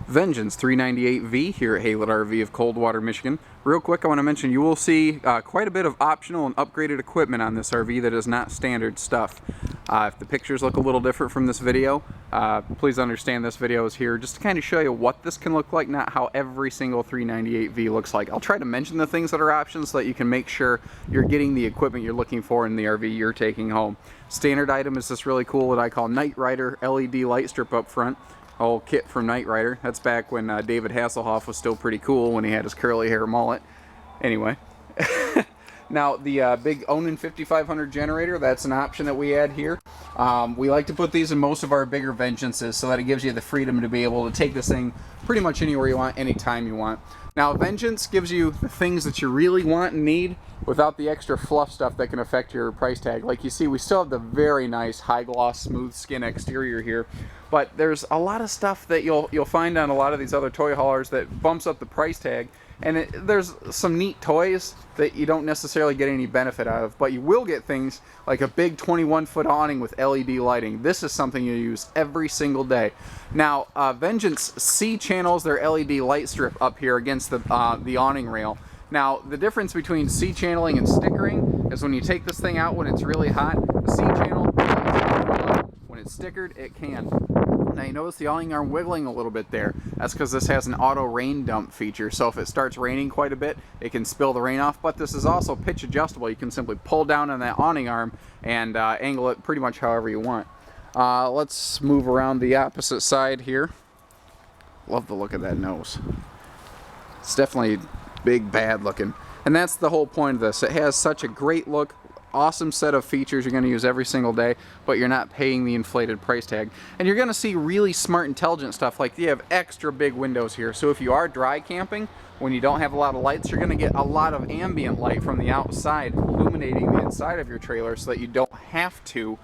Vengeance 398V here at Haylett RV of Coldwater, Michigan. Real quick, I want to mention you will see quite a bit of optional and upgraded equipment on this RV that is not standard stuff. If the pictures look a little different from this video, please understand this video is here just to kind of show you what this can look like, not how every single 398V looks like. I'll try to mention the things that are options so that you can make sure you're getting the equipment you're looking for in the RV you're taking home. Standard item is this really cool what I call Night Rider LED light strip up front. Whole kit from Knight Rider. That's back when David Hasselhoff was still pretty cool when he had his curly hair mullet. Anyway, now the big Awning 5500 generator, that's an option that we add here. We like to put these in most of our bigger Vengeances so that it gives you the freedom to be able to take this thing pretty much anywhere you want, anytime you want. Now Vengeance gives you the things that you really want and need without the extra fluff stuff that can affect your price tag. Like you see, we still have the very nice high gloss smooth skin exterior here, but there's a lot of stuff that you'll find on a lot of these other toy haulers that bumps up the price tag, and there's some neat toys that you don't necessarily get any benefit out of, but you will get things like a big 21-foot awning with LED lighting. This is something you use every single day. Now Vengeance C-channels their LED light strip up here against the awning rail. Now, the difference between C-channeling and stickering is when you take this thing out when it's really hot, the C-channel, when it's stickered, it can. Now you notice the awning arm wiggling a little bit there. That's because this has an auto rain dump feature, so if it starts raining quite a bit, it can spill the rain off, but this is also pitch adjustable. You can simply pull down on that awning arm and angle it pretty much however you want. Let's move around the opposite side here. Love the look of that nose. It's definitely big, bad looking. And that's the whole point of this. It has such a great look, awesome set of features you're going to use every single day, but you're not paying the inflated price tag. And you're going to see really smart, intelligent stuff, like you have extra big windows here. So if you are dry camping, when you don't have a lot of lights, you're going to get a lot of ambient light from the outside illuminating the inside of your trailer so that you don't have to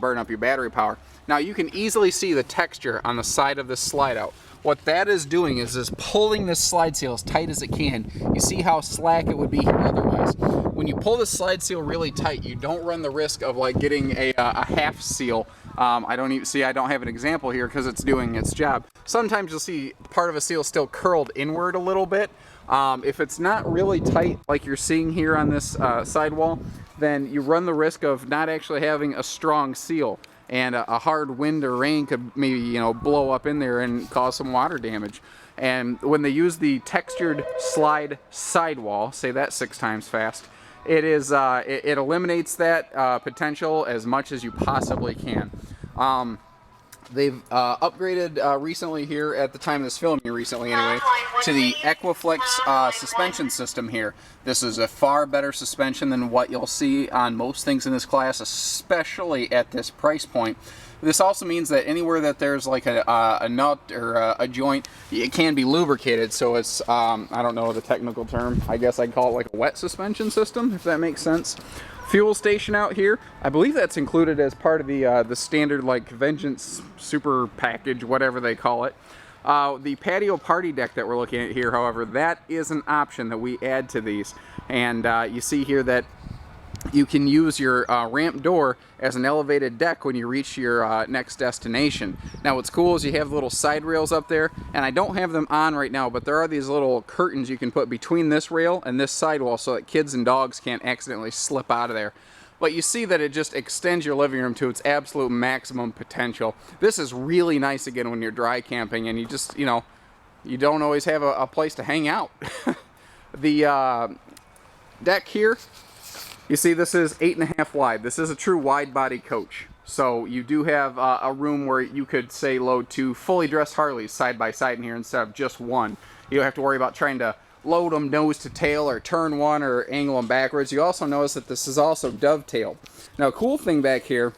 burn up your battery power. Now you can easily see the texture on the side of this slide out. What that is doing is pulling this slide seal as tight as it can. You see how slack it would be here otherwise. When you pull the slide seal really tight, you don't run the risk of like getting a half seal. I don't have an example here because it's doing its job. Sometimes you'll see part of a seal still curled inward a little bit. If it's not really tight like you're seeing here on this sidewall, then you run the risk of not actually having a strong seal. And a hard wind or rain could maybe, blow up in there and cause some water damage. And when they use the textured slide sidewall, say that 6 times fast, it eliminates that potential as much as you possibly can. They've upgraded recently here, at the time of this filming recently anyway, to the Equi suspension system here. This is a far better suspension than what you'll see on most things in this class, especially at this price point. This also means that anywhere that there's like a nut or a joint, it can be lubricated, so it's, I don't know the technical term, I guess I'd call it like a wet suspension system, if that makes sense. Fuel station out here, I believe that's included as part of the standard like Vengeance super package, whatever they call it. The patio party deck that we're looking at here, however, that is an option that we add to these. And you see here that you can use your ramp door as an elevated deck when you reach your next destination. Now what's cool is you have little side rails up there, and I don't have them on right now, but there are these little curtains you can put between this rail and this sidewall so that kids and dogs can't accidentally slip out of there. But you see that it just extends your living room to its absolute maximum potential. This is really nice again when you're dry camping and you just, you don't always have a place to hang out. The deck here, you see this is 8.5 wide. This is a true wide body coach. So you do have a room where you could, say, load 2 fully dressed Harleys side by side in here instead of just one. You don't have to worry about trying to load them nose to tail or turn one or angle them backwards. You also notice that this is also dovetailed. Now, a cool thing back here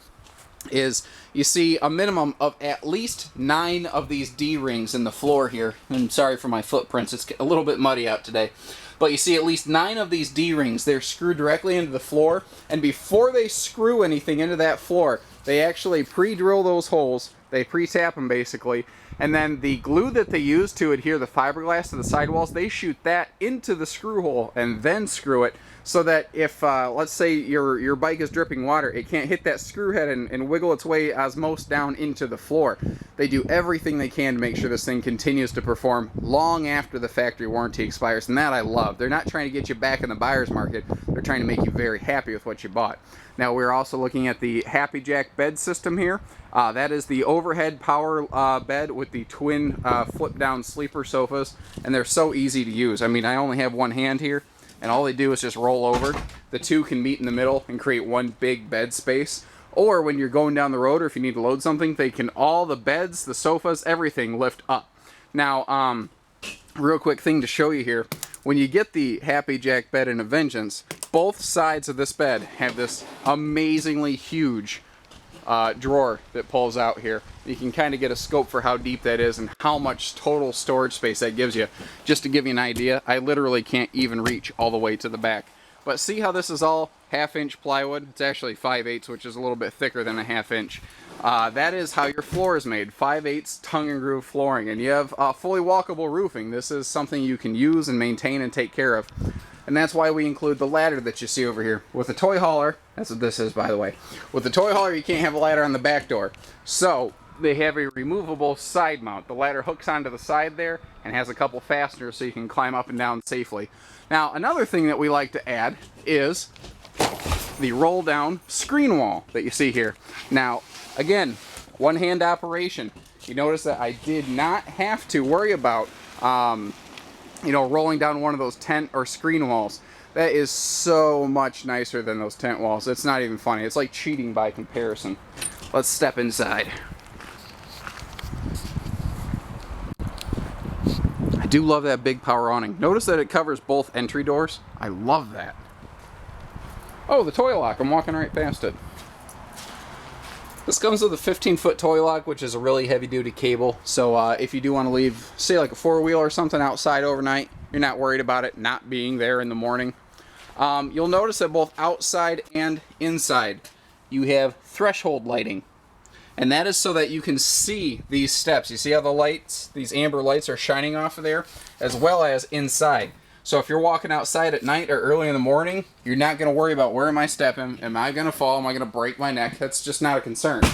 is you see a minimum of at least 9 of these D-rings in the floor here. I'm sorry for my footprints. It's a little bit muddy out today. But you see at least 9 of these D-rings. They're screwed directly into the floor. And before they screw anything into that floor, they actually pre-drill those holes. They pre-tap them basically. And then the glue that they use to adhere the fiberglass to the sidewalls, they shoot that into the screw hole and then screw it. so that if, let's say your bike is dripping water, it can't hit that screw head and wiggle its way osmose down into the floor. They do everything they can to make sure this thing continues to perform long after the factory warranty expires, and that I love. They're not trying to get you back in the buyer's market, they're trying to make you very happy with what you bought. Now we're also looking at the Happy Jack bed system here. That is the overhead power bed with the twin flip down sleeper sofas, and they're so easy to use. I mean, I only have one hand here, and all they do is just roll over. The two can meet in the middle and create one big bed space. Or when you're going down the road, or if you need to load something, they can, all the beds, the sofas, everything lift up. Now, real quick thing to show you here. When you get the Happy Jack bed in a Vengeance, both sides of this bed have this amazingly huge drawer that pulls out here. You can kind of get a scope for how deep that is and how much total storage space that gives you. Just to give you an idea, I literally can't even reach all the way to the back. But see how this is all 1/2-inch plywood? It's actually 5/8, which is a little bit thicker than a 1/2 inch. That is how your floor is made, 5/8 tongue and groove flooring. And you have fully walkable roofing. This is something you can use and maintain and take care of. And that's why we include the ladder that you see over here. With a toy hauler, that's what this is, by the way. With the toy hauler, you can't have a ladder on the back door. So they have a removable side mount. The ladder hooks onto the side there and has a couple fasteners so you can climb up and down safely. Now, another thing that we like to add is the roll down screen wall that you see here. Now, again, one hand operation. You notice that I did not have to worry about you know, rolling down one of those tent or screen walls. That is so much nicer than those tent walls. It's not even funny. It's like cheating by comparison. Let's step inside. I do love that big power awning. Notice that it covers both entry doors. I love that. Oh, the toy lock. I'm walking right past it. This comes with a 15-foot toy lock, which is a really heavy-duty cable. So if you do want to leave, say, like a four-wheel or something outside overnight, you're not worried about it not being there in the morning. You'll notice that both outside and inside, you have threshold lighting. And that is so that you can see these steps. You see how the lights, these amber lights, are shining off of there, as well as inside. So if you're walking outside at night or early in the morning, you're not going to worry about where am I stepping, am I going to fall, am I going to break my neck. That's just not a concern.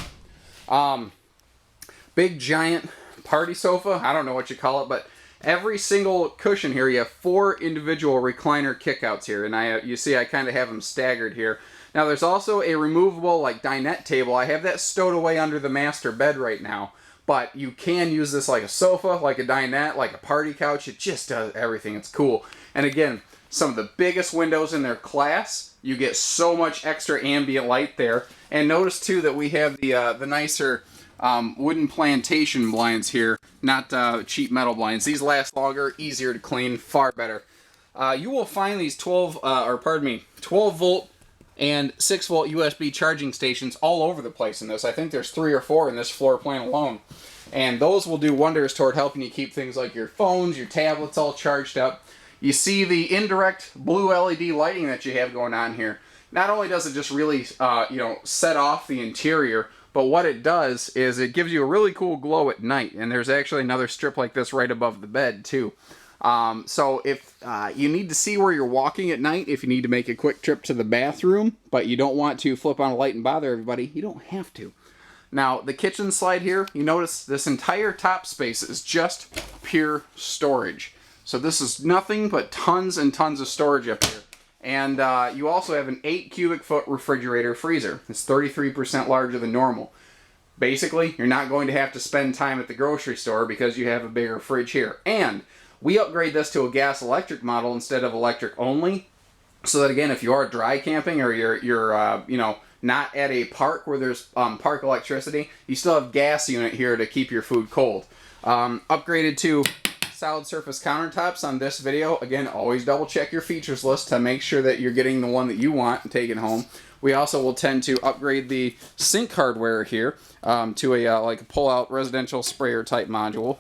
Big giant party sofa, I don't know what you call it, but every single cushion here, you have 4 individual recliner kickouts here, and you see I kind of have them staggered here. Now there's also a removable like dinette table. I have that stowed away under the master bed right now. But you can use this like a sofa, like a dinette, like a party couch. It just does everything. It's cool. And again, some of the biggest windows in their class. You get so much extra ambient light there. And notice too that we have the nicer wooden plantation blinds here, not cheap metal blinds. These last longer, easier to clean, far better. You will find these 12 volt and 6 volt USB charging stations all over the place in this. I think there's 3 or 4 in this floor plan alone. And those will do wonders toward helping you keep things like your phones, your tablets all charged up. You see the indirect blue LED lighting that you have going on here. Not only does it just really set off the interior, but what it does is it gives you a really cool glow at night. And there's actually another strip like this right above the bed too. So if you need to see where you're walking at night, if you need to make a quick trip to the bathroom, but you don't want to flip on a light and bother everybody, you don't have to. Now, the kitchen slide here, you notice this entire top space is just pure storage. So this is nothing but tons and tons of storage up here. And you also have an 8 cubic foot refrigerator freezer. It's 33% larger than normal. Basically, you're not going to have to spend time at the grocery store because you have a bigger fridge here. And we upgrade this to a gas electric model instead of electric only, so that again, if you are dry camping or you're not at a park where there's park electricity, you still have gas unit here to keep your food cold. Upgraded to solid surface countertops on this video. Again, always double check your features list to make sure that you're getting the one that you want and taking home. We also will tend to upgrade the sink hardware here to a like a pull-out residential sprayer type module.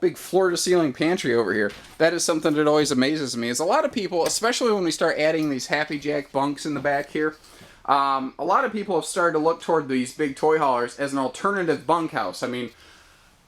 Big floor-to-ceiling pantry over here. That is something that always amazes me. Is a lot of people, especially when we start adding these Happy Jack bunks in the back here, a lot of people have started to look toward these big toy haulers as an alternative bunkhouse. I mean,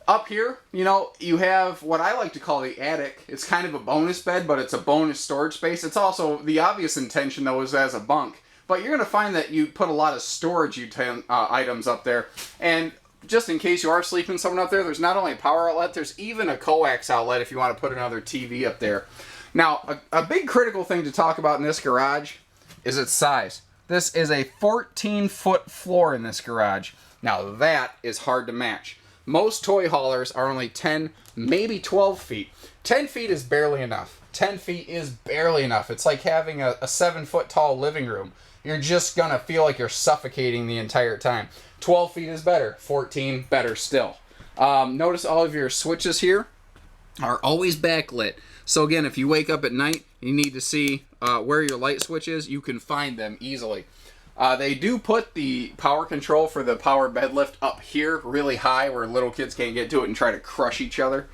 Up here, you know, you have what I like to call the attic. It's kind of a bonus bed, but it's a bonus storage space. It's also, the obvious intention though is as a bunk. But you're going to find that you put a lot of storage items up there. And just in case you are sleeping someone up there, there's not only a power outlet, there's even a coax outlet if you want to put another TV up there. Now, a big critical thing to talk about in this garage is its size. This is a 14-foot floor in this garage. Now, that is hard to match. Most toy haulers are only 10, maybe 12 feet. 10 feet is barely enough. 10 feet is barely enough. It's like having a 7-foot tall living room. You're just going to feel like you're suffocating the entire time. 12 feet is better. 14, better still. Notice all of your switches here are always backlit. So again, if you wake up at night, you need to see where your light switch is, you can find them easily. They do put the power control for the power bed lift up here really high where little kids can't get to it and try to crush each other.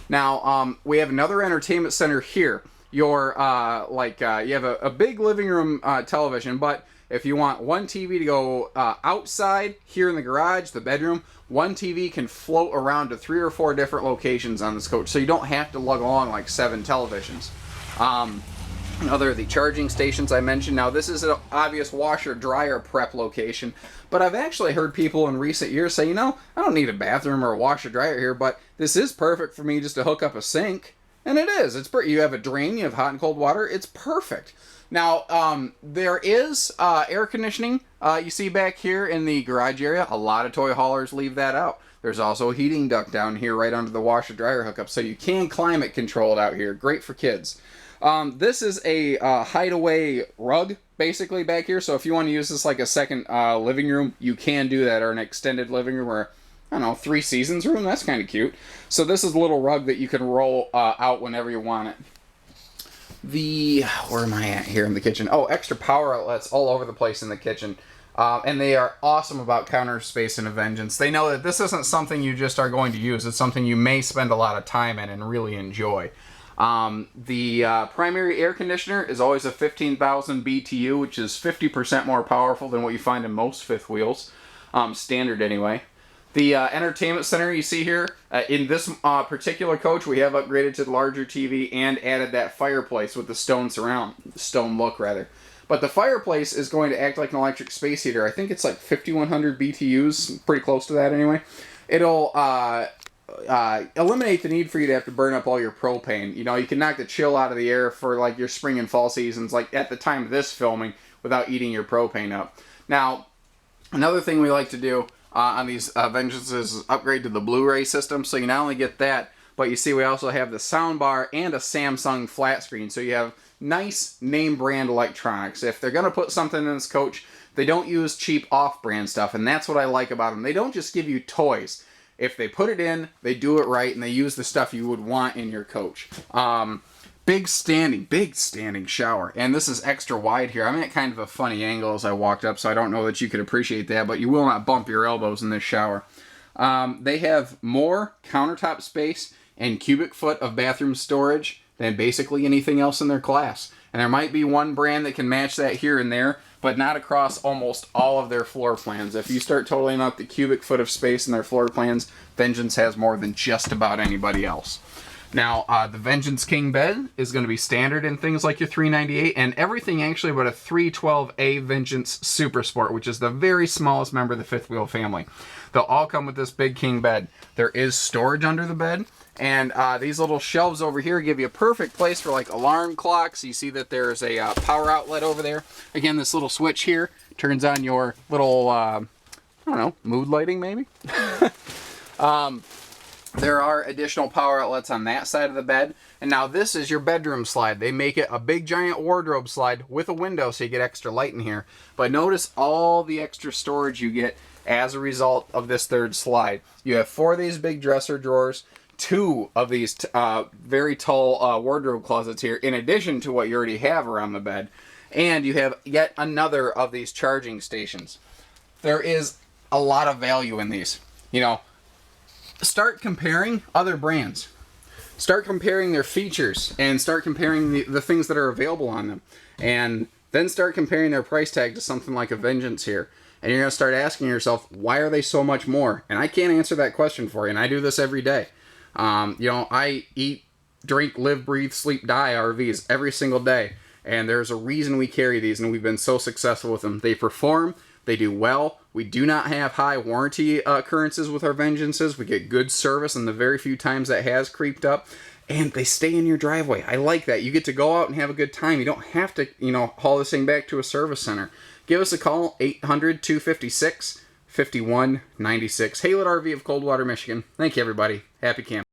Now, we have another entertainment center here. You have a big living room television, but if you want one TV to go outside here in the garage, the bedroom, one TV can float around to 3 or 4 different locations on this coach, so you don't have to lug along like 7 televisions. Other the charging stations I mentioned. Now this is an obvious washer dryer prep location, but I've actually heard people in recent years say, you know, I don't need a bathroom or a washer dryer here, but this is perfect for me just to hook up a sink. And it is. It's you have a drain, you have hot and cold water. It's perfect. Now there is air conditioning. You see back here in the garage area. A lot of toy haulers leave that out. There's also a heating duct down here right under the washer dryer hookup, so you can climate control it out here. Great for kids. This is a hideaway rug, basically, back here. So if you want to use this like a second living room, you can do that, or an extended living room, or, I don't know, 3 seasons room. That's kind of cute. So this is a little rug that you can roll out whenever you want it. Where am I at here in the kitchen? Oh, extra power outlets all over the place in the kitchen. And they are awesome about counter space and a vengeance. They know that this isn't something you just are going to use. It's something you may spend a lot of time in and really enjoy. The primary air conditioner is always a 15,000 BTU, which is 50% more powerful than what you find in most fifth wheels, standard anyway. The entertainment center you see here, in this particular coach, we have upgraded to the larger TV and added that fireplace with the stone look rather. But the fireplace is going to act like an electric space heater. I think it's like 5,100 BTUs, pretty close to that anyway. It'll eliminate the need for you to have to burn up all your propane. You know, you can knock the chill out of the air for like your spring and fall seasons, like at the time of this filming, without eating your propane up. Now, another thing we like to do on these Vengeances is upgrade to the Blu-ray system. So you not only get that, but you see we also have the soundbar and a Samsung flat screen. So you have nice name brand electronics. If they're going to put something in this coach, they don't use cheap off-brand stuff. And that's what I like about them. They don't just give you toys. If they put it in, they do it right, and they use the stuff you would want in your coach. Big standing shower. And this is extra wide here. I'm at kind of a funny angle as I walked up, so I don't know that you could appreciate that, but you will not bump your elbows in this shower. They have more countertop space and cubic foot of bathroom storage than basically anything else in their class. And there might be one brand that can match that here and there, but not across almost all of their floor plans. If you start totaling up the cubic foot of space in their floor plans, Vengeance has more than just about anybody else. Now, the Vengeance King bed is going to be standard in things like your 398 and everything actually but a 312A Vengeance Super Sport, which is the very smallest member of the fifth wheel family. They'll all come with this big king bed. There is storage under the bed, and these little shelves over here give you a perfect place for like alarm clocks. You see that there's a power outlet over there. Again, this little switch here turns on your little, I don't know, mood lighting maybe? There are additional power outlets on that side of the bed. And now this is your bedroom slide. They make it a big giant wardrobe slide with a window so you get extra light in here. But notice all the extra storage you get as a result of this third slide. You have 4 of these big dresser drawers, 2 of these very tall wardrobe closets here, in addition to what you already have around the bed. And you have yet another of these charging stations. There is a lot of value in these. You know, start comparing other brands. Start comparing their features and start comparing the things that are available on them. And then start comparing their price tag to something like a Vengeance here. And you're going to start asking yourself, why are they so much more? And I can't answer that question for you, and I do this every day. I eat, drink, live, breathe, sleep, die RVs every single day. And there's a reason we carry these, and we've been so successful with them. They perform, they do well. We do not have high warranty occurrences with our Vengeances. We get good service, and the very few times that has creeped up. And they stay in your driveway. I like that. You get to go out and have a good time. You don't have to, haul this thing back to a service center. Give us a call, 800-256-5196. Haylett RV of Coldwater, Michigan. Thank you, everybody. Happy camping.